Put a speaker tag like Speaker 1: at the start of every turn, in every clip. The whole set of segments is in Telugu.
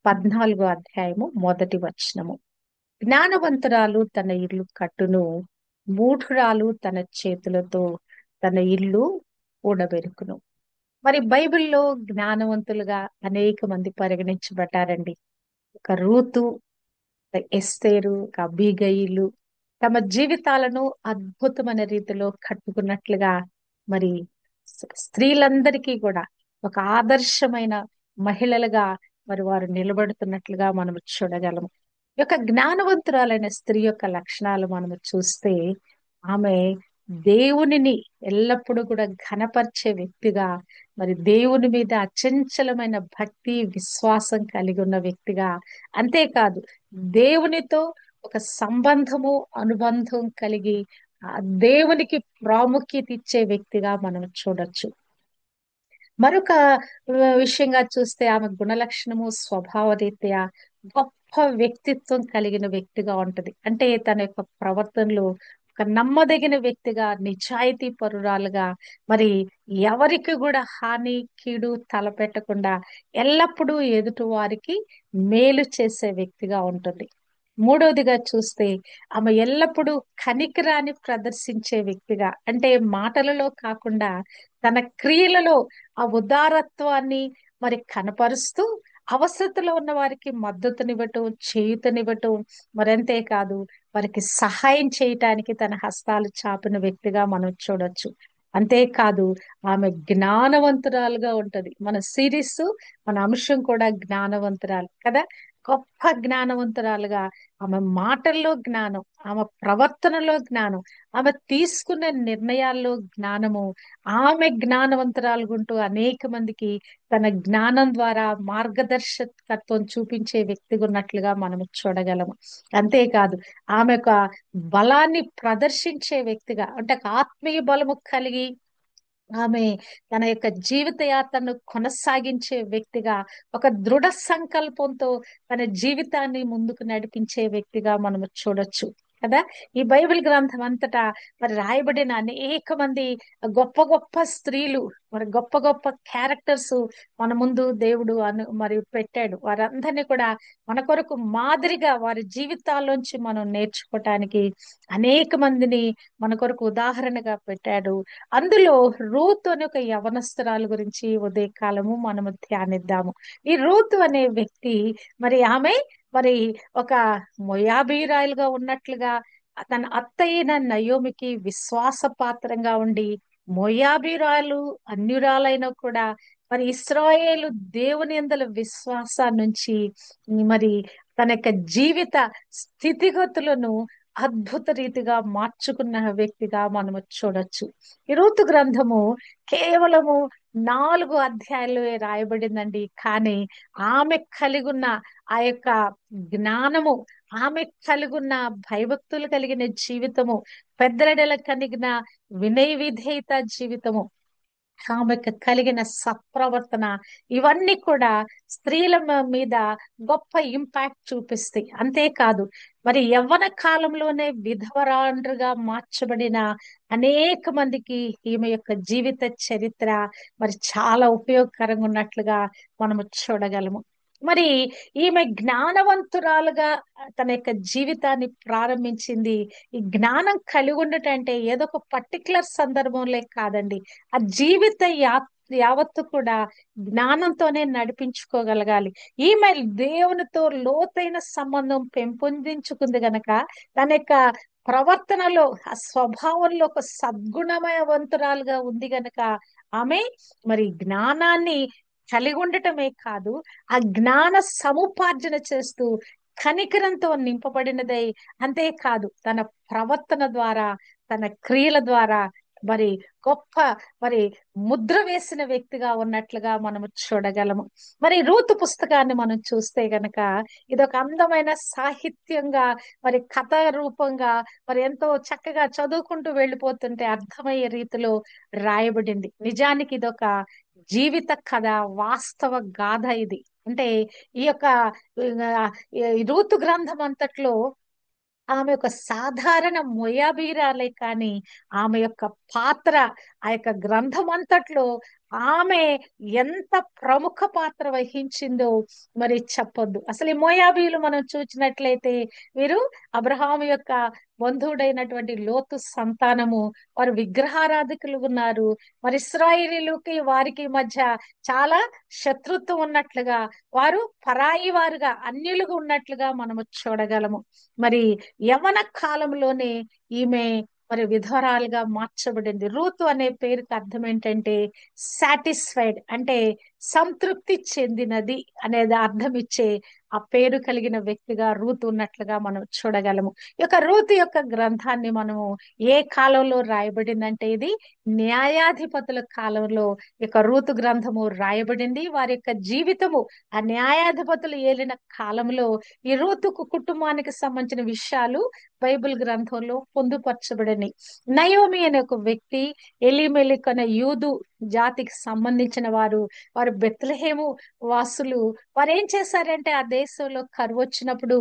Speaker 1: 14 అధ్యాయము 1 వచనము. జ్ఞానవంతురాలు తన ఇల్లు కట్టును, మూఢురాలు తన చేతులతో తన ఇల్లు ఊడబెరుకును. మరి బైబిల్లో జ్ఞానవంతులుగా అనేక మంది పరిగణించబడ్డారండి. ఒక రూతు, ఒక ఎస్తేరు, ఒక అబీగయిలు తమ జీవితాలను అద్భుతమైన రీతిలో కట్టుకున్నట్లుగా మరి స్త్రీలందరికీ కూడా ఒక ఆదర్శమైన మహిళలుగా మరి వారు నిలబడుతున్నట్లుగా మనం చూడగలము. ఈ యొక్క జ్ఞానవంతురాలైన స్త్రీ యొక్క లక్షణాలు మనము చూస్తే ఆమె దేవునిని ఎల్లప్పుడూ కూడా ఘనపరిచే వ్యక్తిగా, మరి దేవుని మీద అచంచలమైన భక్తి విశ్వాసం కలిగి ఉన్న వ్యక్తిగా, అంతేకాదు దేవునితో ఒక సంబంధము అనుబంధం కలిగి ఆ దేవునికి ప్రాముఖ్యత ఇచ్చే వ్యక్తిగా మనం చూడొచ్చు. మరొక విషయంగా చూస్తే ఆమె గుణలక్షణము స్వభావ రీత్యా గొప్ప వ్యక్తిత్వం కలిగిన వ్యక్తిగా ఉంటది. అంటే తన యొక్క ప్రవర్తనలో ఒక నమ్మదగిన వ్యక్తిగా, నిజాయితీ పరురాలుగా, మరి ఎవరికి కూడా హాని కీడు తలపెట్టకుండా ఎల్లప్పుడూ ఎదుటి వారికి మేలు చేసే వ్యక్తిగా ఉంటుంది. మూడవదిగా చూస్తే ఆమె ఎల్లప్పుడూ కనికరాన్ని ప్రదర్శించే వ్యక్తిగా, అంటే మాటలలో కాకుండా తన క్రియలలో ఆ ఉదారత్వాన్ని మరి కనపరుస్తూ అవసరతలో ఉన్న వారికి మద్దతునివ్వటం, చేయూతనివ్వటం, మరంతే కాదు వారికి సహాయం చేయటానికి తన హస్తాలు చాపిన వ్యక్తిగా మనం చూడొచ్చు. అంతేకాదు ఆమె జ్ఞానవంతురాలుగా ఉంటది. మన సిరీస్, మన అంశం కూడా జ్ఞానవంతురాలు కదా. గొప్ప జ్ఞానవంతురాలుగా, ఆమె మాటల్లో జ్ఞానం, ఆమె ప్రవర్తనలో జ్ఞానం, ఆమె తీసుకునే నిర్ణయాల్లో జ్ఞానము, ఆమె జ్ఞానవంతురాలుగుంటూ అనేక మందికి తన జ్ఞానం ద్వారా మార్గదర్శకత్వం చూపించే వ్యక్తిగా ఉన్నట్లుగా మనం చూడగలము. అంతేకాదు ఆమె ఒక బలాన్ని ప్రదర్శించే వ్యక్తిగా, అంటే ఒక ఆత్మీయ బలము కలిగి ఆమె తన యొక్క జీవిత యాత్రను కొనసాగించే వ్యక్తిగా, ఒక దృఢ సంకల్పంతో తన జీవితాన్ని ముందుకు నడిపించే వ్యక్తిగా మనం చూడొచ్చు కదా. ఈ బైబిల్ గ్రంథం అంతటా మరి రాయబడిన అనేక మంది గొప్ప గొప్ప స్త్రీలు, మరి గొప్ప గొప్ప క్యారెక్టర్స్ మన ముందు దేవుడు మరి పెట్టాడు. వారందరినీ కూడా మన కొరకు మాదిరిగా వారి జీవితాల్లోంచి మనం నేర్చుకోవటానికి అనేక మందిని మన కొరకు ఉదాహరణగా పెట్టాడు. అందులో రూతు అనే ఒక యవనస్తురాలు గురించి ఉదయకాలము మనము ధ్యానిద్దాము. ఈ రూతు అనే వ్యక్తి మరి ఒక మొయాబీరాయిలుగా ఉన్నట్లుగా తన అత్త అయిన నయోమికి విశ్వాసపాత్రంగా ఉండి, మొయాబీరాలు అన్యురాలైన కూడా మరి ఇశ్రాయేలు దేవుని యందల విశ్వాసాన్నించి మరి తన యొక్క జీవిత స్థితిగతులను అద్భుత రీతిగా మార్చుకున్న వ్యక్తిగా మనము చూడొచ్చు. ఈ రూతు గ్రంథము కేవలము 4 అధ్యాయాలు రాయబడిందండి. కానీ ఆమె కలిగి ఉన్న ఆ యొక్క జ్ఞానము, ఆమె కలిగి ఉన్న భయభక్తులు కలిగిన జీవితము, పెద్దల కలిగిన వినయ విధేయత జీవితము, ఆమెకు కలిగిన సత్ప్రవర్తన, ఇవన్నీ కూడా స్త్రీల మీద గొప్ప ఇంపాక్ట్ చూపిస్తాయి. అంతేకాదు మరి యవ్వన కాలంలోనే విధవరాండ్రుగా మార్చబడిన అనేక మందికి ఈమె యొక్క జీవిత చరిత్ర మరి చాలా ఉపయోగకరంగా ఉన్నట్లుగా మనము చూడగలము. మరి ఈమె జ్ఞానవంతురాలుగా తన యొక్క జీవితాన్ని ప్రారంభించింది. ఈ జ్ఞానం కలిగి ఉండటం అంటే ఏదో ఒక పర్టికులర్ సందర్భంలో కాదండి. ఆ జీవిత యావత్తు కూడా జ్ఞానంతోనే నడిపించుకోగలగాలి. ఈమె దేవునితో లోతైన సంబంధం పెంపొందించుకుంది గనక తన యొక్క ప్రవర్తనలో, ఆ స్వభావంలో ఒక సద్గుణమయవంతురాలుగా ఉంది గనక ఆమె మరి జ్ఞానాన్ని కలిగి ఉండటమే కాదు, ఆ జ్ఞాన సముపార్జన చేస్తూ కనికరంతో నింపబడినదై, అంతేకాదు తన ప్రవర్తన ద్వారా, తన క్రియల ద్వారా మరి గొప్ప మరి ముద్ర వేసిన వ్యక్తిగా ఉన్నట్లుగా మనము చూడగలము. మరి రూతు పుస్తకాన్ని మనం చూస్తే గనక ఇదొక అందమైన సాహిత్యంగా, మరి కథ రూపంగా, మరి ఎంతో చక్కగా చదువుకుంటూ వెళ్ళిపోతుంటే అర్థమయ్యే రీతిలో రాయబడింది. నిజానికి ఇదొక జీవిత కథ, వాస్తవ గాథ ఇది. అంటే ఈ యొక్క ఆ, ఈ రూతు గ్రంథం అంతట్లో ఆమె ఒక సాధారణ మొయాబీరాలే కానీ ఆమె యొక్క పాత్ర ఆ యొక్క గ్రంథం అంతట్లో ఆమె ఎంత ప్రముఖ పాత్ర వహించిందో మరి చెప్పొద్దు. అసలు ఈ మోయాబీలు మనం చూసినట్లయితే వీరు అబ్రహాము యొక్క బంధువుడైనటువంటి లోతు సంతానము. వారు విగ్రహారాధికులు ఉన్నారు. మరి ఇశ్రాయేలీయులకి వారికి మధ్య చాలా శత్రుత్వం ఉన్నట్లుగా, వారు పరాయి వారుగా అన్యులుగా ఉన్నట్లుగా మనము చూడగలము. మరి యవ్వన కాలంలోనే ఈమె మరి విధవరాలుగా మార్చబడింది. రూతు అనే పేరుకి అర్థం ఏంటంటే సాటిస్ఫైడ్, అంటే సంతృప్తి చెందినది అనేది అర్థం ఇచ్చే ఆ పేరు కలిగిన వ్యక్తిగా రూతు ఉన్నట్లుగా మనం చూడగలము. ఈ యొక్క రూతు యొక్క గ్రంథాన్ని మనము ఏ కాలంలో రాయబడిందంటే ఇది న్యాయాధిపతుల కాలంలో ఈ యొక్క రూతు గ్రంథము రాయబడింది. వారి యొక్క జీవితము ఆ న్యాయాధిపతులు ఏలిన కాలంలో ఈ రూతుకు కుటుంబానికి సంబంధించిన విషయాలు బైబిల్ గ్రంథంలో పొందుపరచబడినాయి. నయోమి అనే ఒక వ్యక్తి, ఎలీమెలెకు అనే యూదు జాతికి సంబంధించిన వారు, వారు బెత్లెహేము వాసులు. వారు ఏం చేశారంటే ఆ దేశంలో కరువు వచ్చినప్పుడు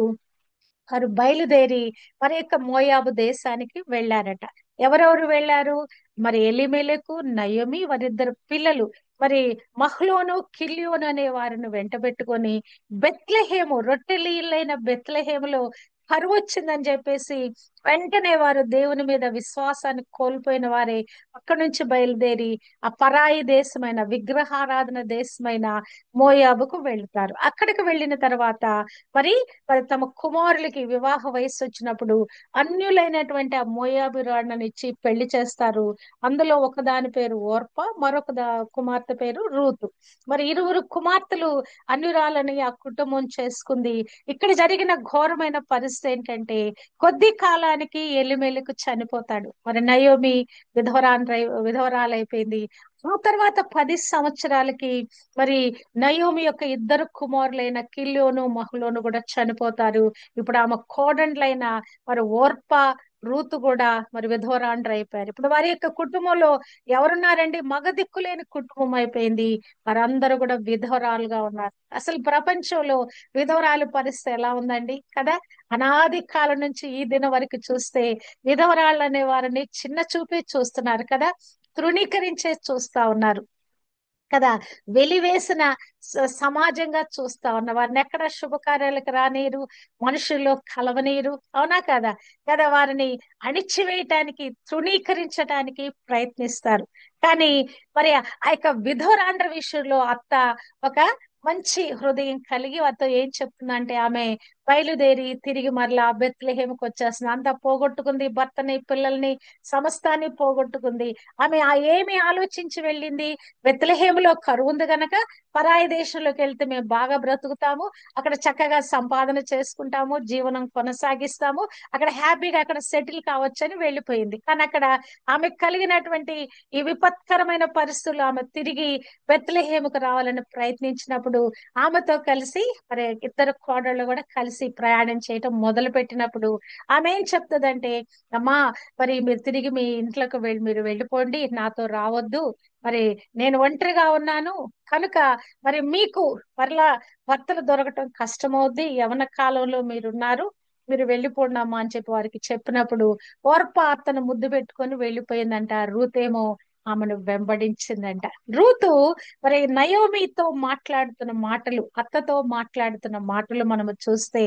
Speaker 1: వారు బయలుదేరి వారి యొక్క మోయాబు దేశానికి వెళ్ళారట. ఎవరెవరు వెళ్ళారు? మరి ఎలీమెలెకు, నయోమి, వారిద్దరు పిల్లలు, మరి మహ్లోను, కిల్యోను అనే వారిని వెంటబెట్టుకొని బెత్లెహేము, రొట్టెల ఇల్లైన బెత్లెహేములో కరువు వచ్చిందని చెప్పేసి వెంటనే వారు దేవుని మీద విశ్వాసాన్ని కోల్పోయిన వారే అక్కడి నుంచి బయలుదేరి ఆ పరాయి దేశమైన విగ్రహారాధన దేశమైన మోయాబుకు వెళ్తారు. అక్కడికి వెళ్ళిన తర్వాత మరి మరి తమ కుమారులకి వివాహ వయస్సు వచ్చినప్పుడు అన్యులైనటువంటి ఆ మోయాబిరాళ్ళని ఇచ్చి పెళ్లి చేస్తారు. అందులో ఒకదాని పేరు ఓర్ప, మరొక కుమార్తె పేరు రూతు. మరి ఇరువురు కుమార్తెలు అన్యురాలని ఆ కుటుంబం చేసుకుంది. ఇక్కడ జరిగిన ఘోరమైన పరిస్థితి ఏంటంటే కొద్ది కాలానికి ఎలిమెలకు చనిపోతాడు. మరి నయోమి విధవరాలైపోయింది. ఆ తర్వాత 10 సంవత్సరాలకి మరి నయోమి యొక్క ఇద్దరు కుమారులైన కిల్యోను, మహ్లోను కూడా చనిపోతారు. ఇప్పుడు ఆమె కోడండ్లైన మరి ఓర్ప, రూతు కూడా మరి విధవరాండ్రు అయిపోయారు. ఇప్పుడు వారి యొక్క కుటుంబంలో ఎవరున్నారండి? మగ దిక్కులేని కుటుంబం అయిపోయింది. వారందరూ కూడా విధవరాలుగా ఉన్నారు. అసలు ప్రపంచంలో విధవరాలు పరిస్థితి ఎలా ఉందండి కదా? అనాది కాలం నుంచి ఈ దినం వరకు చూస్తే విధవరాళ్ళు అనే వారిని చిన్న చూపే చూస్తున్నారు కదా, తృణీకరించే చూస్తా ఉన్నారు కదా, వెలివేసిన సమాజంగా చూస్తా ఉన్న వారిని ఎక్కడ శుభకార్యాలకు రానీరు, మనుషుల్లో కలవనీరు. అవునా కదా? కదా, వారిని అణిచివేయటానికి, తృణీకరించటానికి ప్రయత్నిస్తారు. కానీ మరి ఆ యొక్క విధవరాండ్ర విషయంలో అత్త ఒక మంచి హృదయం కలిగి వారితో ఏం చెప్తుందంటే, ఆమె బయలుదేరి తిరిగి మరలా బెత్లెహేముకు వచ్చేస్తుంది. అంతా పోగొట్టుకుంది, భర్తని, పిల్లల్ని, సమస్తాన్ని పోగొట్టుకుంది. ఆమె ఏమి ఆలోచించి వెళ్ళింది? బెత్లెహేములో కరువు ఉంది గనక పరాయి దేశంలోకి వెళ్తే మేము బాగా బ్రతుకుతాము, అక్కడ చక్కగా సంపాదన చేసుకుంటాము, జీవనం కొనసాగిస్తాము, అక్కడ హ్యాపీగా అక్కడ సెటిల్ కావచ్చు అని వెళ్ళిపోయింది. కానీ అక్కడ ఆమె కలిగినటువంటి ఈ విపత్కరమైన పరిస్థితులు ఆమె తిరిగి బెత్లెహేముకు రావాలని ప్రయత్నించినప్పుడు ఆమెతో కలిసి మరి ఇద్దరు కోడళ్ళు కూడా కలిసి ప్రయాణం చేయటం మొదలు పెట్టినప్పుడు ఆమె ఏం చెప్తుందంటే, అమ్మా మరి మీరు తిరిగి మీ ఇంట్లోకి మీరు వెళ్ళిపోండి, నాతో రావద్దు. మరి నేను ఒంటరిగా ఉన్నాను కనుక మరి మీకు మరలా భర్తలు దొరకటం కష్టమవుద్ది, యవన కాలంలో మీరున్నారు, మీరు వెళ్ళిపోండమ్మా అని చెప్పి వారికి చెప్పినప్పుడు ఓర్ప అతను ముద్దు పెట్టుకొని వెళ్ళిపోయిందంట. రూత్ ఏమో ఆమెను వెంబడించిందంట. రూతు మరి నయోమితో మాట్లాడుతున్న మాటలు, అత్తతో మాట్లాడుతున్న మాటలు మనము చూస్తే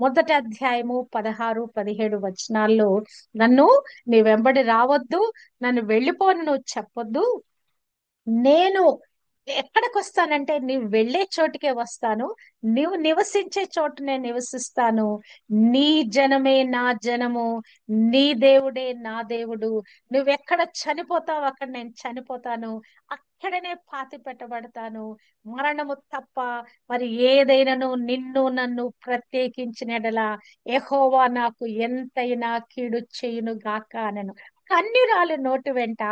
Speaker 1: మొదటి అధ్యాయము 16, 17 వచనాల్లో, నన్ను నీ వెంబడి రావద్దు, నన్ను వెళ్ళిపోను నువ్వు చెప్పొద్దు, నేను ఎక్కడికి వస్తానంటే నీవు వెళ్ళే చోటుకే వస్తాను, నీవు నివసించే చోటు నేను నివసిస్తాను, నీ జనమే నా జనము, నీ దేవుడే నా దేవుడు, నువ్వెక్కడ చనిపోతావు అక్కడ నేను చనిపోతాను, అక్కడనే పాతి పెట్టబడతాను, మరణము తప్ప మరి ఏదైనాను నిన్ను నన్ను ప్రత్యేకించిన ఎడల యెహోవా నాకు ఎంతైనా కీడు చేయును గాక అనెను. కన్యురాలి నోటి వెంట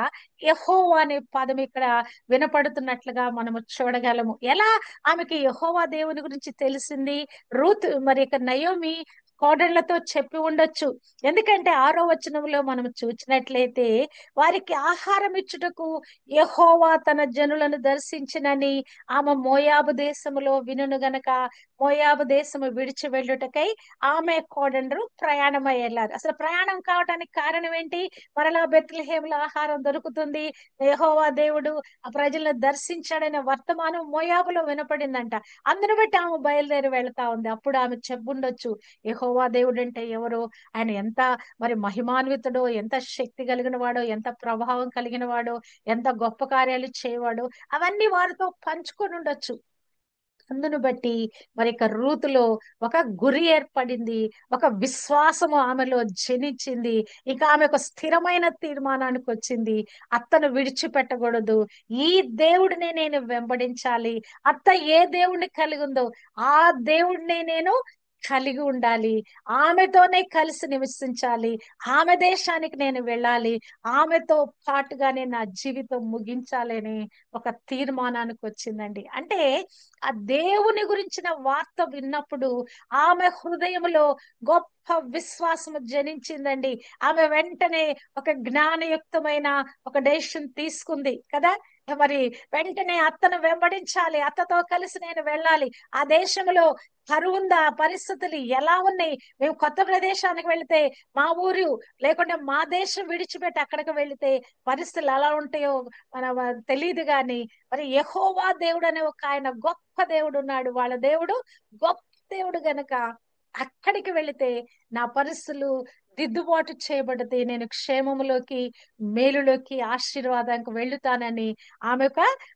Speaker 1: యెహోవా అనే పదం ఇక్కడ వినపడుతున్నట్లుగా మనము చూడగలము. ఎలా ఆమెకి యెహోవా దేవుని గురించి తెలిసింది? రూత్ మరి ఇక నయోమి కోడళ్లతో చెప్పి ఉండొచ్చు. ఎందుకంటే 6వ వచనంలో మనం చూసినట్లయితే వారికి ఆహారం ఇచ్చుటకు యెహోవా తన జనులను దర్శించినని ఆమె మోయాబు దేశములో వినును గనక మోయాబు దేశము విడిచి వెళ్ళుటకై ఆమె కోడండ్రు ప్రయాణమై వెళ్ళారు. అసలు ప్రయాణం కావడానికి కారణం ఏంటి? మరలా బెత్లెహేములో ఆహారం దొరుకుతుంది, యెహోవా దేవుడు ఆ ప్రజలను దర్శించాడనే వర్తమానం మోయాబులో వినపడిందంట. అందును బట్టి ఆమె బయలుదేరి వెళ్తా ఉంది. అప్పుడు ఆమె చెప్పుండొచ్చు, యెహోవా దేవుడు అంటే ఎవరో, ఆయన ఎంత మరి మహిమాన్వితుడో, ఎంత శక్తి కలిగిన వాడో, ఎంత ప్రభావం కలిగిన వాడో, ఎంత గొప్ప కార్యాలు చేయవాడో అవన్నీ వారితో పంచుకొని ఉండొచ్చు. అందును బట్టి మరి ఇక రూతులో ఒక గురి ఏర్పడింది, ఒక విశ్వాసము ఆమెలో జనించింది. ఇక ఆమె ఒక స్థిరమైన తీర్మానానికి వచ్చింది, అత్తను విడిచిపెట్టకూడదు, ఈ దేవుడిని నేను వెంబడించాలి. అత్త ఏ దేవుడిని కలిగి ఉందో ఆ దేవుడిని నేను కలిగి ఉండాలి, ఆమెతోనే కలిసి నివసించాలి, ఆమె దేశానికి నేను వెళ్ళాలి, ఆమెతో పాటుగానే నా జీవితం ముగించాలని ఒక తీర్మానానికి వచ్చిందండి. అంటే ఆ దేవుని గురించిన వార్త విన్నప్పుడు ఆమె హృదయంలో గొప్ప విశ్వాసము జనించిందండి. ఆమె వెంటనే ఒక జ్ఞానయుక్తమైన ఒక డెసిషన్ తీసుకుంది కదా. మరి వెంటనే అత్తను వెంబడించాలి, అత్తతో కలిసి నేను వెళ్ళాలి. ఆ దేశంలో కరువుందా, పరిస్థితులు ఎలా ఉన్నాయి, మేము కొత్త ప్రదేశానికి వెళితే, మా ఊరు లేకుంటే మా దేశం విడిచిపెట్టి అక్కడికి వెళితే పరిస్థితులు ఎలా ఉంటాయో మన తెలియదు గాని, మరి యెహోవా దేవుడు అనే ఒక ఆయన గొప్ప దేవుడు ఉన్నాడు. వాళ్ళ దేవుడు గొప్ప దేవుడు గనక అక్కడికి వెళితే నా పరిస్థితులు దిద్దుబాటు చేయబడితే నేను క్షేమములోకి, మేలులోకి, ఆశీర్వాదానికి వెళ్ళుతానని ఆమె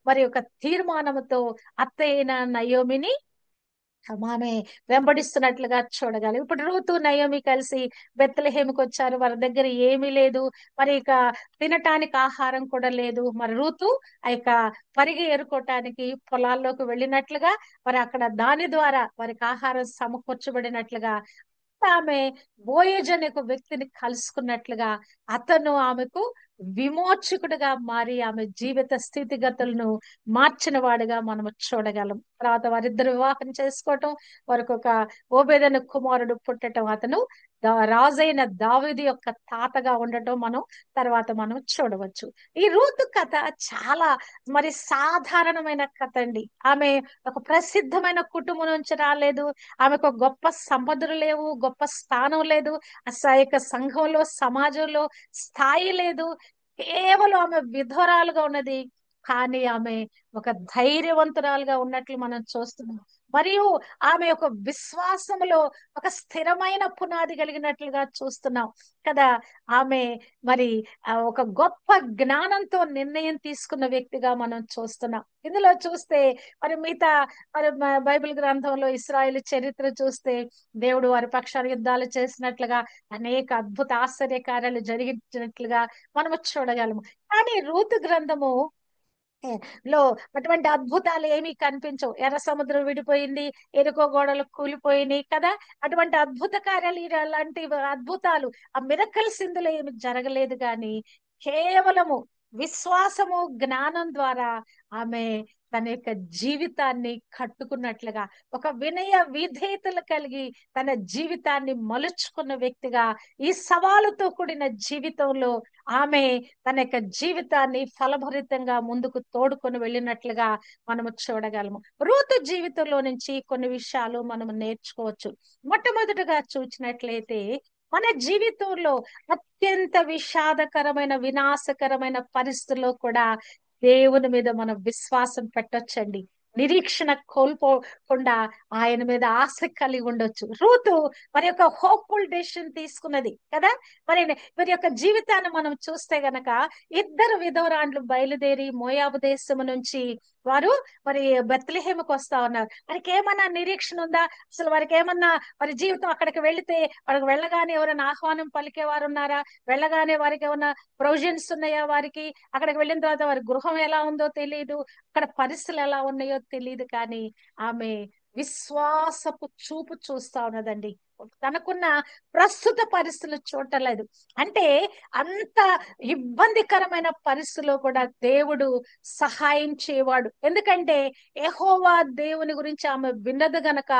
Speaker 1: మరి ఒక తీర్మానముతో అత్తయ్యన నయోమిని ఆమె వెంబడిస్తున్నట్లుగా చూడగలం. ఇప్పుడు రూతు నయోమి కలిసి బెత్లెహేముకి వచ్చారు. వారి దగ్గర ఏమీ లేదు, మరి ఇక తినటానికి ఆహారం కూడా లేదు. మరి రూతు ఆ యొక్క పరిగె ఏరుకోవటానికి పొలాల్లోకి వెళ్ళినట్లుగా, మరి అక్కడ దాని ద్వారా వారికి ఆహారం సమకూర్చబడినట్లుగా, ఆమె బోయజ్ అనే ఒక వ్యక్తిని కలుసుకున్నట్లుగా అతను ఆమెకు విమోచకుడుగా మారి ఆమె జీవిత స్థితిగతులను మార్చిన వాడుగా మనము చూడగలం. తర్వాత వారిద్దరు వివాహం చేసుకోవటం, వారికి ఒక ఓబేదెను కుమారుడు పుట్టటం, అతను రాజైన దావీదు యొక్క తాతగా ఉండటం మనం చూడవచ్చు. ఈ రూతు కథ చాలా మరి సాధారణమైన కథ అండి. ఆమె ఒక ప్రసిద్ధమైన కుటుంబం నుంచి రాలేదు, ఆమెకు ఒక గొప్ప సంపదలు లేవు, గొప్ప స్థానం లేదు, యొక్క సంఘంలో సమాజంలో స్థాయి లేదు. కేవలం ఆమె విధవరాలుగా ఉన్నది, కానీ ఆమె ఒక ధైర్యవంతురాలుగా ఉన్నట్లు మనం చూస్తున్నాం. మరియు ఆమె యొక్క విశ్వాసములో ఒక స్థిరమైన పునాది కలిగినట్లుగా చూస్తున్నాం కదా. ఆమె మరి ఒక గొప్ప జ్ఞానంతో నిర్ణయం తీసుకున్న వ్యక్తిగా మనం చూస్తున్నాం. ఇందులో చూస్తే మరి మిగతా మరి బైబిల్ గ్రంథంలో ఇశ్రాయేలు చరిత్ర చూస్తే దేవుడు వారి పక్షాన యుద్ధాలు చేసినట్లుగా, అనేక అద్భుత ఆశ్చర్య కార్యాలు జరిగించినట్లుగా మనము చూడగలము. కానీ రూతు గ్రంథము లో అటువంటి అద్భుతాలు ఏమీ కనిపించవు. ఎర్ర సముద్రం విడిపోయింది, ఎరుకో గోడలు కూలిపోయినాయి కదా. అటువంటి అద్భుత కార్యాలు అలాంటి అద్భుతాలు, ఆ మిరకల్స్ ఇందులో ఏమి జరగలేదు. కానీ కేవలము విశ్వాసము, జ్ఞానం ద్వారా ఆమె తన యొక్క జీవితాన్ని కట్టుకున్నట్లుగా, ఒక వినయ విధేయతలు కలిగి తన జీవితాన్ని మలుచుకున్న వ్యక్తిగా, ఈ సవాలుతో కూడిన జీవితంలో ఆమె తన యొక్క జీవితాన్ని ఫలభరితంగా ముందుకు తోడుకొని వెళ్ళినట్లుగా మనము చూడగలము. రూతు జీవితంలో నుంచి కొన్ని విషయాలు మనము నేర్చుకోవచ్చు. మొట్టమొదటిగా చూసినట్లయితే మన జీవితంలో అత్యంత విషాదకరమైన, వినాశకరమైన పరిస్థితుల్లో కూడా దేవుని మీద మనం విశ్వాసం పెట్టొచ్చండి. నిరీక్షణ కోల్పోకుండా ఆయన మీద ఆశ కలిగి ఉండొచ్చు. రూతు మరి యొక్క హోప్ఫుల్ డెసిషన్ తీసుకున్నది కదా. మరి యొక్క జీవితాన్ని మనం చూస్తే గనక ఇద్దరు విధవరాండ్లు బయలుదేరి మోయాబు దేశము నుంచి వారు మరి బెత్లెహేముకు వస్తా ఉన్నారు. వారికి ఏమన్నా నిరీక్షణ ఉందా? అసలు వారికి ఏమన్నా మరి జీవితం అక్కడికి వెళితే వారికి వెళ్ళగానే ఎవరైనా ఆహ్వానం పలికే వారు ఉన్నారా? వెళ్ళగానే వారికి ఏమన్నా ప్రొవిజన్స్ ఉన్నాయా? వారికి అక్కడికి వెళ్ళిన తర్వాత వారి గృహం ఎలా ఉందో తెలియదు, అక్కడ పరిస్థితులు ఎలా ఉన్నాయో తెలియదు. కానీ ఆమె విశ్వాసపు చూపు చూస్తా ఉన్నదండి. తనకున్న ప్రస్తుత పరిస్థితులు చూడలేదు. అంటే అంత ఇబ్బందికరమైన పరిస్థితుల్లో కూడా దేవుడు సహాయం చేయవాడు. ఎందుకంటే యెహోవా దేవుని గురించి ఆమె విన్నది గనక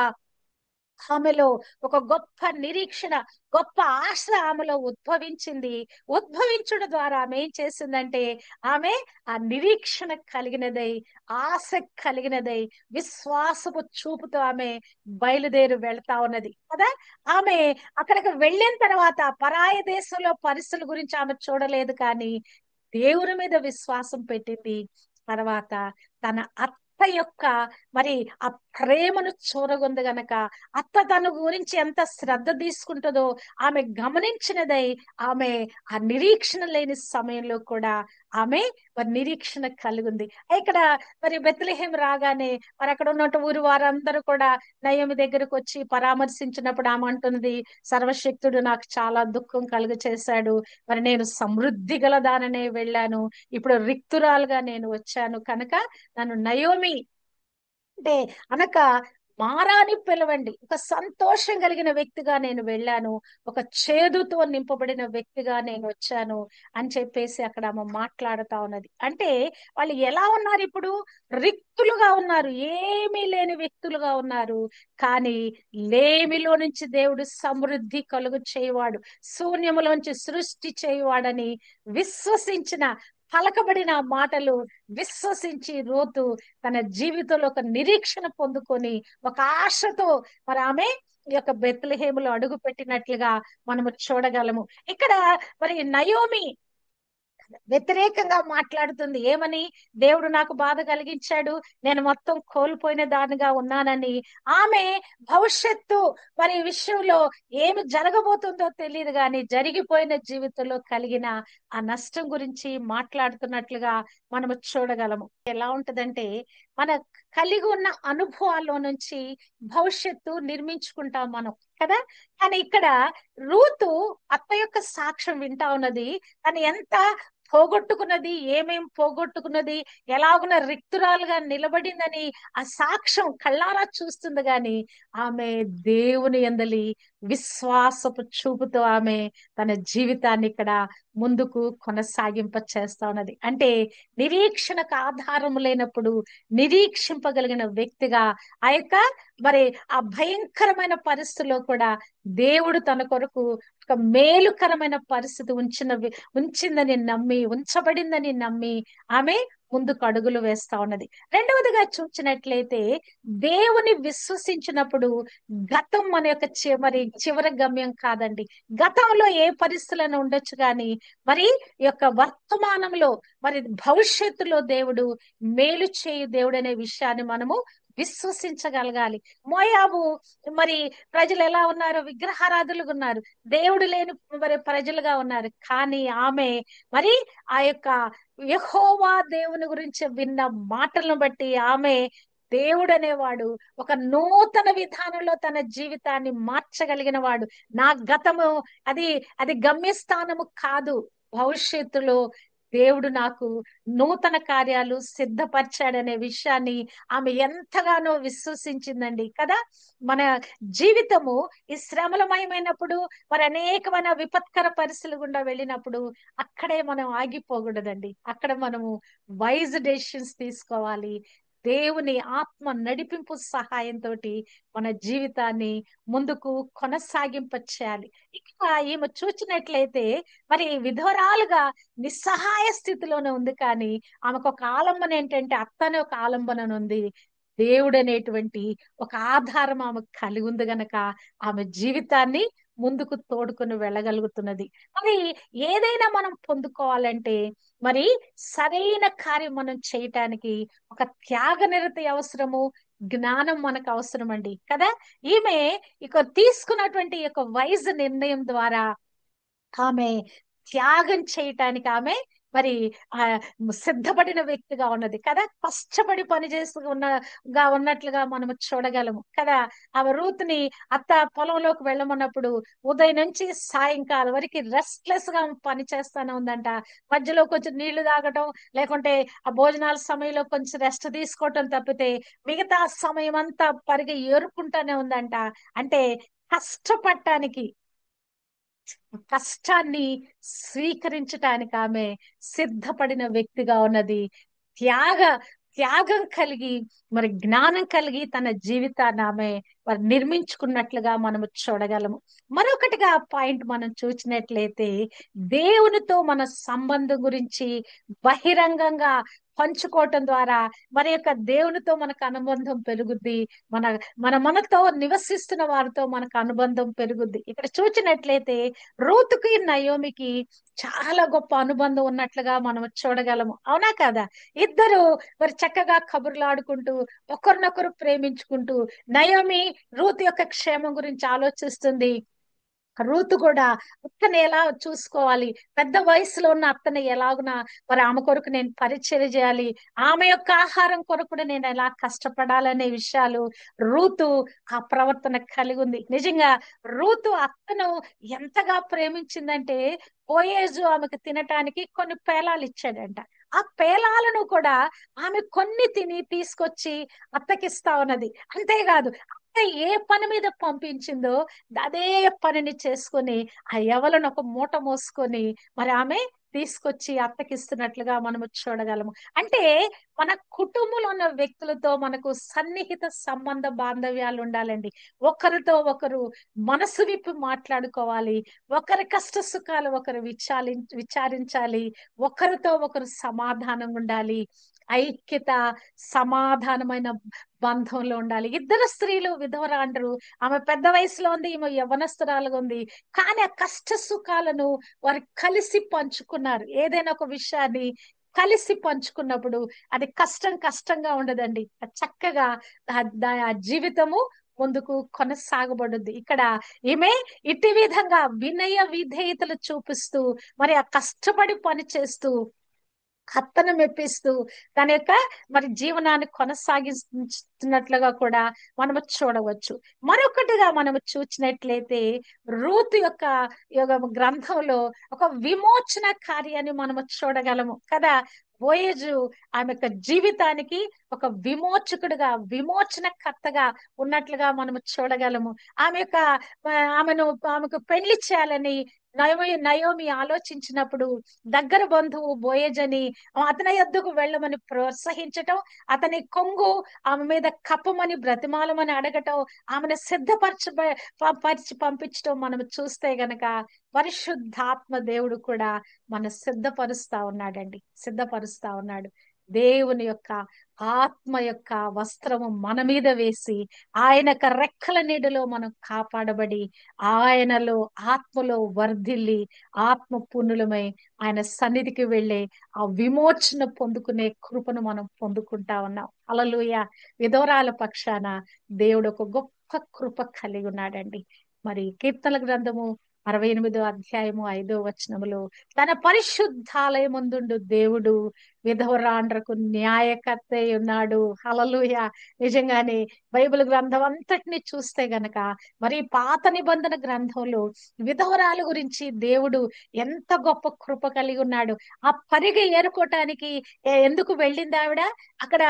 Speaker 1: ఆమెలో ఒక గొప్ప నిరీక్షణ, గొప్ప ఆశ ఆమెలో ఉద్భవించింది. ఉద్భవించడం ద్వారా ఆమె ఏం చేసిందంటే, ఆమె ఆ నిరీక్షణ కలిగినదై, ఆశ కలిగినదై, విశ్వాసపు చూపుతో ఆమె బయలుదేరి వెళ్తా ఉన్నది కదా. ఆమె అక్కడికి వెళ్ళిన తర్వాత పరాయ దేశంలో పరిస్థితుల గురించి ఆమె చూడలేదు, కానీ దేవుని మీద విశ్వాసం పెట్టింది. తర్వాత తన అత్త యొక్క మరి ఆ ప్రేమను చూరగొంది గనక, అత్త తన గురించి ఎంత శ్రద్ధ తీసుకుంటుందో ఆమె గమనించినదై, ఆమె ఆ నిరీక్షణ లేని సమయంలో కూడా ఆమె మరి నిరీక్షణ కలిగింది. ఇక్కడ మరి బెత్లెహేం రాగానే మరి అక్కడ ఉన్నట్టు ఊరు వారందరూ కూడా నయోమి దగ్గరకు వచ్చి పరామర్శించినప్పుడు ఆమె అంటున్నది, సర్వశక్తుడు నాకు చాలా దుఃఖం కలుగ చేశాడు, మరి నేను సమృద్ధి గల దాననే వెళ్ళాను, ఇప్పుడు రిక్తురాలుగా నేను వచ్చాను కనుక నన్ను నయోమి అంటే అనక మారాని పిలవండి, ఒక సంతోషం కలిగిన వ్యక్తిగా నేను వెళ్ళాను, ఒక చేదుతో నింపబడిన వ్యక్తిగా నేను వచ్చాను అని చెప్పేసి అక్కడ ఆమె మాట్లాడుతా ఉన్నది. అంటే వాళ్ళు ఎలా ఉన్నారు ఇప్పుడు? రిక్తులుగా ఉన్నారు, ఏమీ లేని వ్యక్తులుగా ఉన్నారు. కానీ లేమిలో నుంచి దేవుడు సమృద్ధి కలుగు చేయవాడు, శూన్యములోంచి సృష్టి చేయవాడని విశ్వసించిన, పలకబడిన మాటలు విశ్వసించి రూతు తన జీవితంలో ఒక నిరీక్షణ పొందుకొని, ఒక ఆశతో మరి ఆమె ఈ యొక్క బెత్లెహేములో అడుగు పెట్టినట్లుగా మనము చూడగలము. ఇక్కడ మరి నయోమి వ్యతిరేకంగా మాట్లాడుతుంది. ఏమని? దేవుడు నాకు బాధ కలిగించాడు, నేను మొత్తం కోల్పోయిన దానిగా ఉన్నానని. ఆమె భవిష్యత్తు మరి విషయంలో ఏమి జరగబోతుందో తెలియదు, కానీ జరిగిపోయిన జీవితంలో కలిగిన ఆ నష్టం గురించి మాట్లాడుతున్నట్లుగా మనము చూడగలము. ఎలా ఉంటదంటే, మన కలిగి ఉన్న అనుభవాల్లో నుంచి భవిష్యత్తు నిర్మించుకుంటాం మనం కదా. కానీ ఇక్కడ రూతు అత్త యొక్క సాక్ష్యం వింటా ఉన్నది. తను ఎంత పోగొట్టుకున్నది, ఏమేం పోగొట్టుకున్నది, ఎలాగున రిక్తురాలుగా నిలబడిందని ఆ సాక్ష్యం కళ్ళారా చూస్తుంది. గాని ఆమె దేవుని యందలి విశ్వాసపు చూపుతో ఆమె తన జీవితాన్ని ఇక్కడ ముందుకు కొనసాగింప చేస్తా ఉన్నది. అంటే నిరీక్షణకు ఆధారం లేనప్పుడు నిరీక్షింపగలిగిన వ్యక్తిగా ఆ యొక్క మరి ఆ భయంకరమైన పరిస్థితిలో కూడా దేవుడు తన కొరకు ఒక మేలుకరమైన పరిస్థితి ఉంచిందని నమ్మి, ఉంచబడిందని నమ్మి ఆమె ముందుకు అడుగులు వేస్తా ఉన్నది. రెండవదిగా చూసినట్లయితే, దేవుని విశ్వసించినప్పుడు గతం మన యొక్క మరి చివరి గమ్యం కాదండి. గతంలో ఏ పరిస్థితులను ఉండొచ్చు, కానీ మరి ఈ యొక్క వర్తమానంలో మరి భవిష్యత్తులో దేవుడు మేలు చేయు దేవుడు అనే విషయాన్ని మనము విశ్వసించగలగాలి. మోయాబు మరి ప్రజలు ఎలా ఉన్నారు? విగ్రహారాధులుగా ఉన్నారు, దేవుడు లేని మరి ప్రజలుగా ఉన్నారు. కానీ ఆమె మరి ఆ యొక్క యెహోవా దేవుని గురించి విన్న మాటలను బట్టి ఆమె దేవుడు అనేవాడు ఒక నూతన విధానంలో తన జీవితాన్ని మార్చగలిగిన వాడు. నా గతము అది అది గమ్యస్థానము కాదు, భవిష్యత్తులో దేవుడు నాకు నూతన కార్యాలు సిద్ధపరిచాడనే విషయాన్ని ఆమె ఎంతగానో విశ్వసించిందండి కదా. మన జీవితము ఈ శ్రమలమయమైనప్పుడు, మరి అనేకమైన విపత్కర పరిస్థితులు గుండా వెళ్ళినప్పుడు అక్కడే మనం ఆగిపోకూడదండి. అక్కడ మనము వైజ్ డెసిషన్స్ తీసుకోవాలి. దేవుని ఆత్మ నడిపింపు సహాయంతో మన జీవితాన్ని ముందుకు కొనసాగింప చేయాలి. ఇక ఈమె చూచినట్లయితే మరి విధవరాలుగా నిస్సహాయ స్థితిలోనే ఉంది, కానీ ఆమెకు ఒక ఆలంబన ఏంటంటే, అత్తనే ఒక ఆలంబన ఉంది, దేవుడు అనేటువంటి ఒక ఆధారం ఆమె కలిగి ఉంది గనక ఆమె జీవితాన్ని ముందుకు తోడుకొని వెళ్ళగలుగుతున్నది. మరి ఏదైనా మనం పొందుకోవాలంటే మరి సరైన కార్యం మనం చేయటానికి ఒక త్యాగనిరత అవసరము, జ్ఞానం మనకు అవసరం అండి కదా. ఈమె ఇక తీసుకున్నటువంటి యొక్క వైజ్ నిర్ణయం ద్వారా ఆమె త్యాగం చేయటానికి ఆమె మరి ఆ సిద్ధపడిన వ్యక్తిగా ఉన్నది కదా. కష్టపడి పని ఉన్నట్లుగా మనం చూడగలము కదా. ఆమె రూత్ని అత్త పొలంలోకి వెళ్ళమన్నప్పుడు ఉదయం నుంచి సాయంకాలం వరకు రెస్ట్లెస్ గా పని చేస్తానే ఉందంట. మధ్యలో కొంచెం నీళ్లు తాగటం, లేకుంటే ఆ భోజనాల సమయంలో కొంచెం రెస్ట్ తీసుకోవటం తప్పితే మిగతా సమయం అంతా పరిగి ఏరుకుంటానే ఉందంట. అంటే కష్టపడటానికి, కష్టాన్ని స్వీకరించటానికి ఆమె సిద్ధపడిన వ్యక్తిగా ఉన్నది. త్యాగ త్యాగం కలిగి మరి జ్ఞానం కలిగి తన జీవితాన్ని ఆమె మరి నిర్మించుకున్నట్లుగా మనము చూడగలము. మరొకటిగా పాయింట్ మనం చూసినట్లయితే దేవునితో మన సంబంధం గురించి బహిరంగంగా పంచుకోవటం ద్వారా మరి యొక్క దేవునితో మనకు అనుబంధం పెరుగుద్ది. మన మనతో నివసిస్తున్న వారితో మనకు అనుబంధం పెరుగుద్ది. ఇక్కడ చూసినట్లయితే రూతుకి నయోమికి చాలా గొప్ప అనుబంధం ఉన్నట్లుగా మనం చూడగలము. అవునా కదా? ఇద్దరు మరి చక్కగా కబుర్లు ఆడుకుంటూ ఒకరినొకరు ప్రేమించుకుంటూ నయోమి రూతు యొక్క క్షేమం గురించి ఆలోచిస్తుంది. రూతు కూడా అత్తని ఎలా చూసుకోవాలి, పెద్ద వయసులో ఉన్న అత్తని ఎలాగునా మరి ఆమె కొరకు నేను పరిచర్య చేయాలి, ఆమె యొక్క ఆహారం కొరకు కూడా నేను ఎలా కష్టపడాలనే విషయాలు రూతు ఆ ప్రవర్తన కలిగి ఉంది. నిజంగా రూతు అత్తను ఎంతగా ప్రేమించిందంటే బోయేజు ఆమెకు తినటానికి కొన్ని పేలాలు ఇచ్చాడంట. ఆ పేలాలను కూడా ఆమె కొన్ని తిని తీసుకొచ్చి అత్తకిస్తా ఉన్నది. అంతేకాదు అత్త ఏ పని మీద పంపించిందో అదే పనిని చేసుకొని ఆ యవలను ఒక మూట మోసుకొని మరి ఆమె తీసుకొచ్చి అత్తకిస్తున్నట్లుగా మనము చూడగలము. అంటే మన కుటుంబంలో ఉన్న వ్యక్తులతో మనకు సన్నిహిత సంబంధ బాంధవ్యాలు ఉండాలండి. ఒకరితో ఒకరు మనసు విప్పి మాట్లాడుకోవాలి. ఒకరి కష్ట సుఖాలు ఒకరు విచారించాలి. ఒకరితో ఒకరు సమాధానంగా ఉండాలి. ఐక్యత, సమాధానమైన బంధంలో ఉండాలి. ఇద్దరు స్త్రీలు విధవరాండ్రు. ఆమె పెద్ద వయసులో ఉంది, ఈమె యవ్వనస్తురాలుగా ఉంది. కానీ ఆ కష్ట సుఖాలను వారు కలిసి పంచుకున్నారు. ఏదైనా ఒక విషయాన్ని కలిసి పంచుకున్నప్పుడు అది కష్టంగా ఉండదండి. అది చక్కగా ఆ జీవితము ముందుకు కొనసాగబడుద్ది. ఇక్కడ ఈమె ఇట్టి విధంగా వినయ విధేయతలు చూపిస్తూ మరి ఆ కష్టపడి పని చేస్తూ అత్తను మెప్పిస్తూ తన యొక్క మరి జీవనాన్ని కొనసాగిస్తున్నట్లుగా కూడా మనము చూడవచ్చు. మరొకటిగా మనము చూసినట్లయితే రూతు యొక్క గ్రంథంలో ఒక విమోచన కార్యాన్ని మనము చూడగలము కదా. బోయేజు ఆమె యొక్క జీవితానికి ఒక విమోచకుడుగా, విమోచనకర్తగా ఉన్నట్లుగా మనము చూడగలము. ఆమె యొక్క ఆమెకు పెళ్లి చేయాలని నయోమి ఆలోచించినప్పుడు దగ్గర బంధువు బోయేజని అతని యొద్దకు వెళ్ళమని ప్రోత్సహించటం, అతని కొంగు ఆమె మీద కప్పమని బ్రతిమాలమని అడగటం, ఆమెను పరిచి పంపించటం మనం చూస్తే గనక పరిశుద్ధాత్మ దేవుడు కూడా మన సిద్ధపరుస్తా ఉన్నాడండి, సిద్ధపరుస్తా ఉన్నాడు. దేవుని యొక్క ఆత్మ యొక్క వస్త్రము మన మీద వేసి ఆయన యొక్క రెక్కల నీడలో మనం కాపాడబడి ఆయనలో ఆత్మలో వర్ధిల్లి ఆత్మ పూర్ణులమై ఆయన సన్నిధికి వెళ్ళే ఆ విమోచన పొందుకునే కృపను మనం పొందుకుంటా ఉన్నాం. హల్లెలూయా. విధవరాల పక్షాన దేవుడు ఒక గొప్ప కృప కలిగి ఉన్నాడండి. మరి కీర్తనల గ్రంథము 68 అధ్యాయము 5 వచనములో తన పరిశుద్ధాలయమందుండు దేవుడు విధవరాండ్రకు న్యాయకర్త ఉన్నాడు. హల్లెలూయా. నిజంగానే బైబిల్ గ్రంథం అంతటిని చూస్తే గనక మరి పాత నిబంధన గ్రంథంలో విధవరాల గురించి దేవుడు ఎంత గొప్ప కృప కలిగి ఉన్నాడు. ఆ పరిగె ఏరుకోవటానికి ఎందుకు వెళ్ళింది ఆవిడ? అక్కడ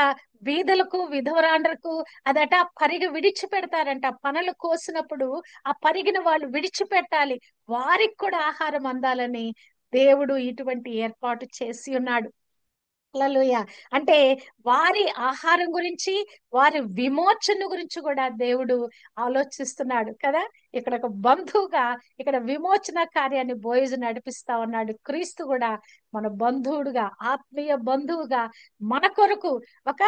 Speaker 1: బీదలకు విధవరాండ్రకు అదట పరిగె విడిచిపెడతారంట. పనులు కోసినప్పుడు ఆ పరిగిన వాళ్ళు విడిచిపెట్టాలి, వారికి కూడా ఆహారం అందాలని దేవుడు ఇటువంటి ఏర్పాటు చేసి ఉన్నాడు. హల్లెలూయా. అంటే వారి ఆహారం గురించి, వారి విమోచన గురించి కూడా దేవుడు ఆలోచిస్తున్నాడు కదా. ఇక్కడ ఒక బంధువుగా ఇక్కడ విమోచన కార్యాన్ని బోయజు నడిపిస్తా ఉన్నాడు. క్రీస్తు కూడా మన బంధువుడుగా, ఆత్మీయ బంధువుగా మన కొరకు ఒక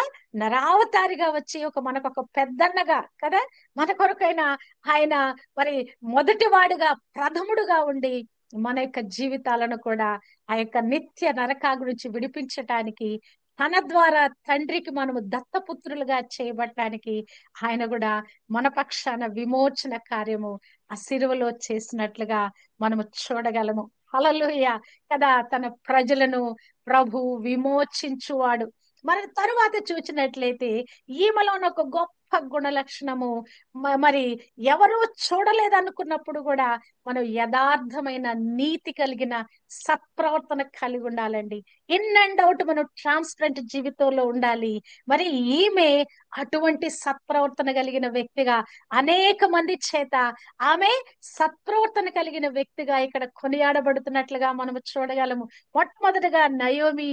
Speaker 1: నరావతారిగా వచ్చి మనకు ఒక పెద్దన్నగా కదా, మన కొరకైనా ఆయన మరి మొదటి వాడుగా, ప్రథముడుగా ఉండి మన యొక్క జీవితాలను కూడా ఆ యొక్క నిత్య నరకా గురించి విడిపించటానికి, తన ద్వారా తండ్రికి మనము దత్తపుత్రులుగా చేయబడటానికి ఆయన కూడా మన పక్షాన విమోచన కార్యము ఆ శిలువలో చేసినట్లుగా మనము చూడగలము. హల్లెలూయా కదా. తన ప్రజలను ప్రభు విమోచించువాడు. మరి తరువాత చూసినట్లయితే ఈమెలో ఒక గొప్ప గొప్ప గుణ లక్షణము. మరి ఎవరు చూడలేదనుకున్నప్పుడు కూడా మనం యథార్థమైన నీతి కలిగిన సత్ప్రవర్తన కలిగి ఉండాలండి. ఇన్ అండ్ అవుట్ మనం ట్రాన్స్పరెంట్ జీవితంలో ఉండాలి. మరి ఈమె అటువంటి సత్ప్రవర్తన కలిగిన వ్యక్తిగా అనేక మంది చేత ఆమె సత్ప్రవర్తన కలిగిన వ్యక్తిగా ఇక్కడ కొనియాడబడుతున్నట్లుగా మనము చూడగలము. మొట్టమొదటిగా నయోమి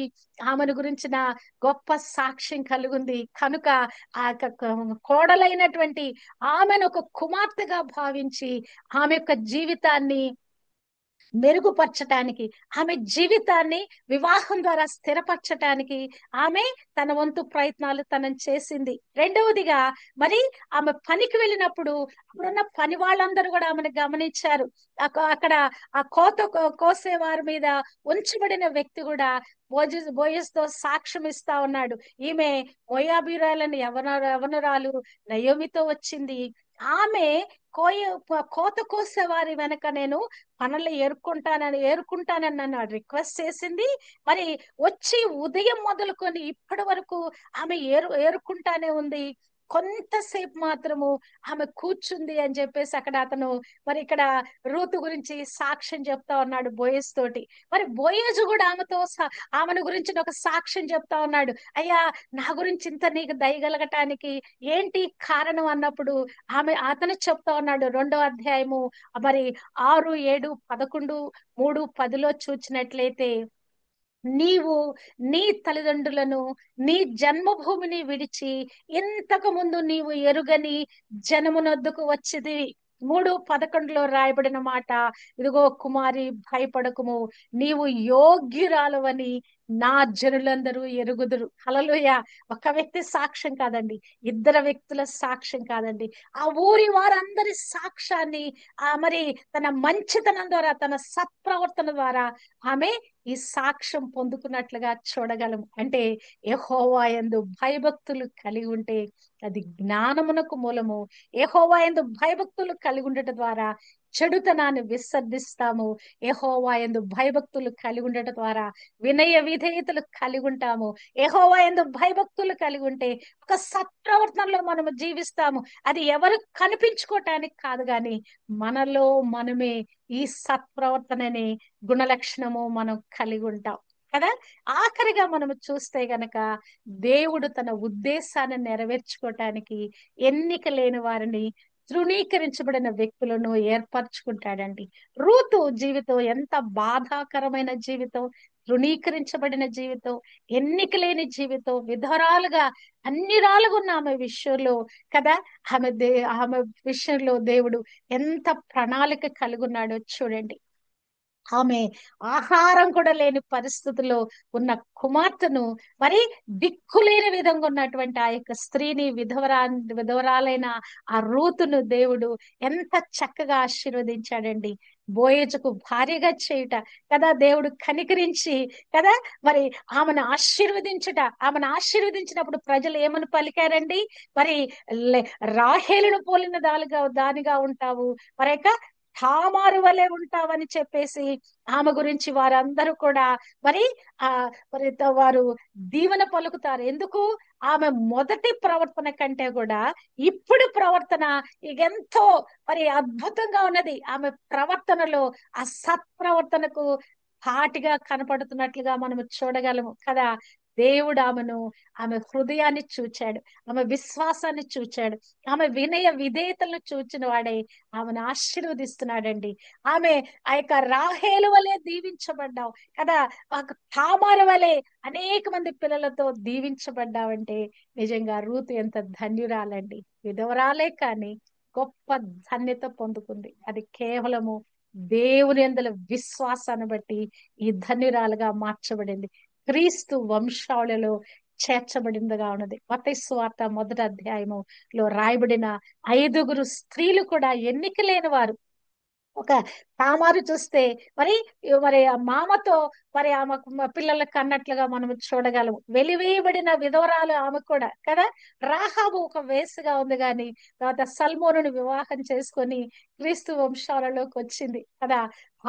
Speaker 1: ఆమెను గురించిన గొప్ప సాక్ష్యం కలిగి ఉంది కనుక ఆ కోడలైనటువంటి ఆమెను ఒక కుమార్తెగా భావించి ఆమె యొక్క జీవితాన్ని మెరుగుపరచటానికి, ఆమె జీవితాన్ని వివాహం ద్వారా స్థిరపరచటానికి ఆమె తన వంతు ప్రయత్నాలు తనని చేసింది. రెండవదిగా మరి ఆమె పనికి వెళ్ళినప్పుడు అక్కడున్న పని వాళ్ళందరూ కూడా ఆమెను గమనించారు. అక్కడ ఆ కోసే వారి మీద ఉంచబడిన వ్యక్తి కూడా బోయస్తో సాక్ష్యం ఇస్తా ఉన్నాడు. ఈమె మోయాబీరాలని యవనరాలు నయోమితో వచ్చింది. ఆమె కోత కోసే వారి వెనక నేను పనులు ఏరుకుంటానని నన్ను రిక్వెస్ట్ చేసింది. మరి వచ్చి ఉదయం మొదలుకొని ఇప్పటి వరకు ఆమె ఏరుకుంటానే ఉంది. కొంతసేపు మాత్రము ఆమె కూర్చుంది అని చెప్పేసి అక్కడ అతను మరి ఇక్కడ రూతు గురించి సాక్ష్యం చెప్తా ఉన్నాడు బోయజ్ తోటి. మరి బోయజు కూడా ఆమెను గురించి ఒక సాక్ష్యం చెప్తా ఉన్నాడు. అయ్యా, నా గురించి ఇంత నీకు దయగలగటానికి ఏంటి కారణం అన్నప్పుడు అతను చెప్తా ఉన్నాడు. 2వ అధ్యాయము మరి 6, 7, 11, 3, 10లో చూచినట్లయితే, నీవు నీ తల్లిదండ్రులను నీ జన్మభూమిని విడిచి ఇంతకు ముందు నీవు ఎరుగని జనమునొద్దకు వచ్చిది. 3:11లో రాయబడిన మాట, ఇదిగో కుమారి భయపడకుము, నీవు యోగ్యురాలవని నా జనులందరూ ఎరుగుదురు. హల్లెలూయా. ఒక వ్యక్తి సాక్ష్యం కాదండి, ఇద్దరు వ్యక్తుల సాక్ష్యం కాదండి, ఆ ఊరి వారందరి సాక్ష్యాన్ని మరి తన మంచితనం ద్వారా, తన సత్ప్రవర్తన ద్వారా ఆమె ఈ సాక్ష్యం పొందుకున్నట్లుగా చూడగలము. అంటే యెహోవా యందు భయభక్తులు కలిగి ఉంటే అది జ్ఞానమునకు మూలము. యెహోవా యందు భయభక్తులు కలిగి ఉండటం ద్వారా చెడుతనాన్ని విసర్జిస్తాము. యెహోవా యందు భయభక్తులు కలిగి ఉండటం ద్వారా వినయ విధేయతలు కలిగి ఉంటాము. యెహోవా యందు భయభక్తులు కలిగి ఉంటే ఒక సత్ప్రవర్తనలో మనము జీవిస్తాము. అది ఎవరు కనిపించుకోవటానికి కాదు, కానీ మనలో మనమే ఈ సత్ప్రవర్తనని గుణలక్షణము మనం కలిగి ఉంటాం కదా. ఆఖరిగా మనము చూస్తే గనక దేవుడు తన ఉద్దేశాన్ని నెరవేర్చుకోవటానికి ఎన్నిక లేని వారిని, తృణీకరించబడిన వ్యక్తులను ఏర్పరచుకుంటాడండి. రూతు జీవితం ఎంత బాధాకరమైన జీవితం, తృణీకరించబడిన జీవితం, ఎన్నిక లేని జీవితం, విధవరాలుగా అన్ని రాలుగా ఉన్న ఆమె విషయంలో కదా, ఆమె విషయంలో దేవుడు ఎంత ప్రణాళిక కలిగి ఉన్నాడో చూడండి. ఆమె ఆహారం కూడా లేని పరిస్థితుల్లో ఉన్న కుమార్తెను, మరి దిక్కులేని విధంగా ఉన్నటువంటి ఆ యొక్క స్త్రీని, విధవరాలైన ఆ రూతును దేవుడు ఎంత చక్కగా ఆశీర్వదించాడండి. బోయేజుకు భార్యగా చేయుట కదా, దేవుడు కనికరించి కదా, మరి ఆమెను ఆశీర్వదించినప్పుడు ప్రజలు ఏమని పలికారండి? మరి రాహేలును పోలిన దానిగా ఉంటావు, మరి తామారు వలె ఉంటావని చెప్పేసి ఆమె గురించి వారందరూ కూడా మరి వారు దీవెన పలుకుతారు. ఎందుకు? ఆమె మొదటి ప్రవర్తన కంటే కూడా ఇప్పుడు ప్రవర్తన ఎంతో మరి అద్భుతంగా ఉన్నది. ఆమె ప్రవర్తనలో ఆ సత్ప్రవర్తనకు ధాటిగా కనపడుతున్నట్లుగా మనము చూడగలము కదా. దేవుడు ఆమె హృదయాన్ని చూచాడు, ఆమె విశ్వాసాన్ని చూచాడు, ఆమె వినయ విధేయతలను చూచిన వాడే ఆమెను ఆశీర్వదిస్తున్నాడండి. ఆమె ఆ యొక్క రాహేలు వలె దీవించబడ్డావు కదా, తామారు వలె అనేక మంది పిల్లలతో దీవించబడ్డావంటే నిజంగా రూతు ఎంత ధన్యురాలండి. విధవరాలే కానీ గొప్ప ధన్యత పొందుకుంది. అది కేవలము దేవుని యందలి విశ్వాసాన్ని బట్టి ఈ ధన్యురాలుగా మార్చబడింది. క్రీస్తు వంశావళిలో చేర్చబడిందిగా ఉన్నది. మత్తయి సువార్త 1వ అధ్యాయములో రాయబడిన 5 స్త్రీలు కూడా ఎన్నిక లేని వారు. ఒక తామారు చూస్తే మరి ఆ మామతో మరి ఆమె పిల్లలకు అన్నట్లుగా మనం చూడగలము. వెలివేయబడిన విధవరాలు ఆమె కూడా కదా. రాహాబు ఒక వేసుగా ఉంది, కానీ తర్వాత సల్మోనుని వివాహం చేసుకొని క్రీస్తు వంశాలలోకి వచ్చింది కదా.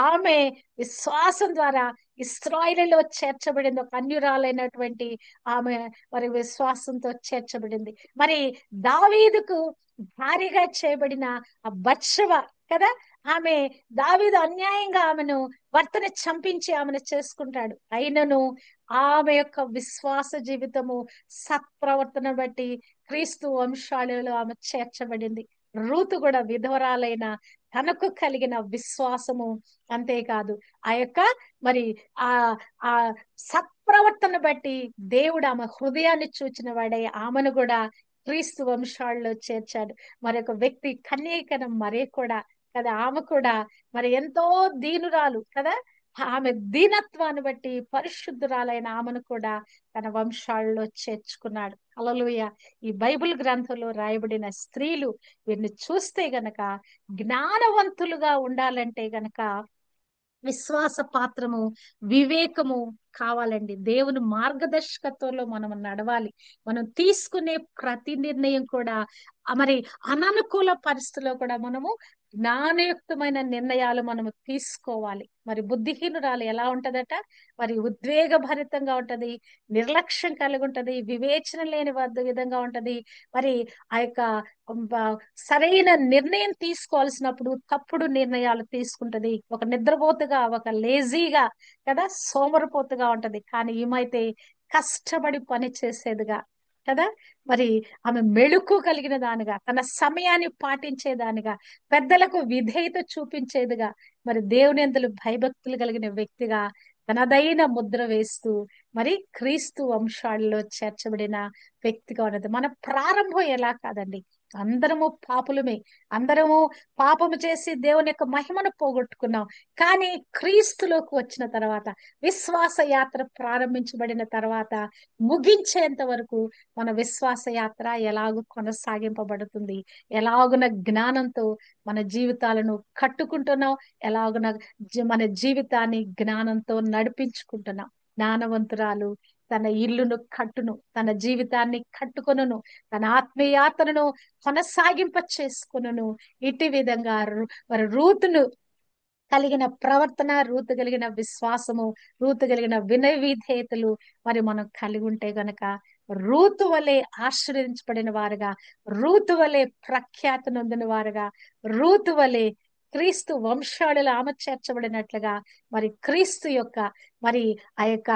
Speaker 1: ఆమె విశ్వాసం ద్వారా ఇశ్రాయేలులో చేర్చబడింది, ఒక అన్యురాలైనటువంటి ఆమె మరి విశ్వాసంతో చేర్చబడింది. మరి దావీదుకు భారీగా చేయబడిన ఆ బత్షెబ కదా, ఆమె దావీదు అన్యాయంగా ఆమెను భర్తని చంపించి ఆమెను చేసుకుంటాడు. అయినను ఆమె యొక్క విశ్వాస జీవితము, సత్ప్రవర్తన బట్టి క్రీస్తు వంశాలలో ఆమె చేర్చబడింది. రూతు కూడా విధవరాలైన తనకు కలిగిన విశ్వాసము, అంతేకాదు ఆ యొక్క మరి ఆ ఆ సత్ప్రవర్తన బట్టి దేవుడు ఆమె హృదయాన్ని చూచిన వాడే ఆమెను కూడా క్రీస్తు వంశాల్లో చేర్చాడు. మరొక వ్యక్తి కన్యకన మరే కూడా కదా, ఆమె కూడా మరి ఎంతో దీనురాలు కదా, ఆమె దీనత్వాన్ని బట్టి పరిశుద్ధురాలైన ఆమెను కూడా తన వంశాల్లో చేర్చుకున్నాడు. హల్లెలూయా. ఈ బైబిల్ గ్రంథంలో రాయబడిన స్త్రీలు, వీరిని చూస్తే గనక జ్ఞానవంతులుగా ఉండాలంటే గనక విశ్వాస పాత్రము, వివేకము కావాలండి. దేవుని మార్గదర్శకత్వంలో మనం నడవాలి. మనం తీసుకునే ప్రతి నిర్ణయం కూడా మరి అననుకూల పరిస్థితుల్లో కూడా మనము జ్ఞానయుక్తమైన నిర్ణయాలు మనము తీసుకోవాలి. మరి బుద్ధిహీనురాలు ఎలా ఉంటదట, మరి ఉద్వేగభరితంగా ఉంటది, నిర్లక్ష్యం కలిగి ఉంటది, వివేచన లేని విధంగా ఉంటది. మరి ఆ యొక్క బ- సరైన నిర్ణయం తీసుకోవాల్సినప్పుడు తప్పుడు నిర్ణయాలు తీసుకుంటది. ఒక నిద్రపోతుగా, ఒక లేజీగా కదా, సోమరిపోతుగా ఉంటది. కానీ ఏమైతే కష్టపడి పని చేసేదిగా కదా, మరి ఆమె మెళుకు కలిగిన దానిగా, తన సమయాన్ని పాటించేదానిగా, పెద్దలకు విధేయత చూపించేదిగా, మరి దేవుని యందు భయభక్తులు కలిగిన వ్యక్తిగా తనదైన ముద్ర వేస్తూ మరి క్రీస్తు వంశాల్లో చేర్చబడిన వ్యక్తిగా ఉన్నది. మన ప్రారంభం ఎలా కాదండి, అందరము పాపులమే, అందరము పాపము చేసి దేవుని యొక్క మహిమను పోగొట్టుకున్నాం. కానీ క్రీస్తులోకి వచ్చిన తర్వాత, విశ్వాస యాత్ర ప్రారంభించబడిన తర్వాత, ముగించేంత వరకు మన విశ్వాస యాత్ర ఎలాగూ కొనసాగింపబడుతుంది. ఎలాగున జ్ఞానంతో మన జీవితాలను కట్టుకుంటున్నాం, ఎలాగున మన జీవితాన్ని జ్ఞానంతో నడిపించుకుంటున్నాం. జ్ఞానవంతురాలు తన ఇల్లును కట్టును, తన జీవితాన్ని కట్టుకొనును, తన ఆత్మీయాత్రను కొనసాగింప చేసుకొనును. ఇటు విధంగా మరి రూతును కలిగిన ప్రవర్తన, రూతు కలిగిన విశ్వాసము, రూతు కలిగిన వినయ విధేయతలు మరి మనం కలిగి ఉంటే గనక రూతు వలె ఆశీర్వదించబడిన వారుగా, రూతు వలె ప్రఖ్యాతి నొందిన వారుగా, రూతు వలె క్రీస్తు వంశాలలో ఆమె చేర్చబడినట్లుగా, మరి క్రీస్తు యొక్క మరి ఆ యొక్క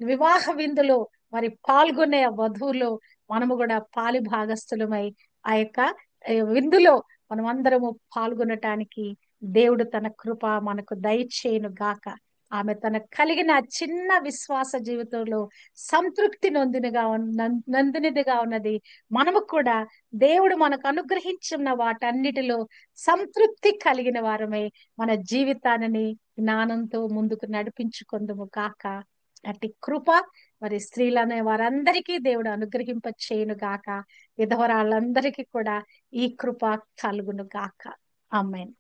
Speaker 1: వివాహ విందులో మరి పాల్గొనే వధువులో మనము కూడా పాలి భాగస్థులమై ఆ యొక్క విందులో మనం అందరము పాల్గొనటానికి దేవుడు తన కృప మనకు దయచేయును గాక. ఆమె తన కలిగిన చిన్న విశ్వాస జీవితంలో సంతృప్తి నందినిదిగా ఉన్నది. మనము కూడా దేవుడు మనకు అనుగ్రహించిన వాటన్నిటిలో సంతృప్తి కలిగిన వారమై మన జీవితాన్ని జ్ఞానంతో ముందుకు నడిపించుకుందుము గాక. అట్టి కృప మరి స్త్రీలనే వారందరికీ దేవుడు అనుగ్రహింప చేయును గాక. విధవరాళ్ళందరికీ కూడా ఈ కృప కలుగును గాక. ఆమేన్.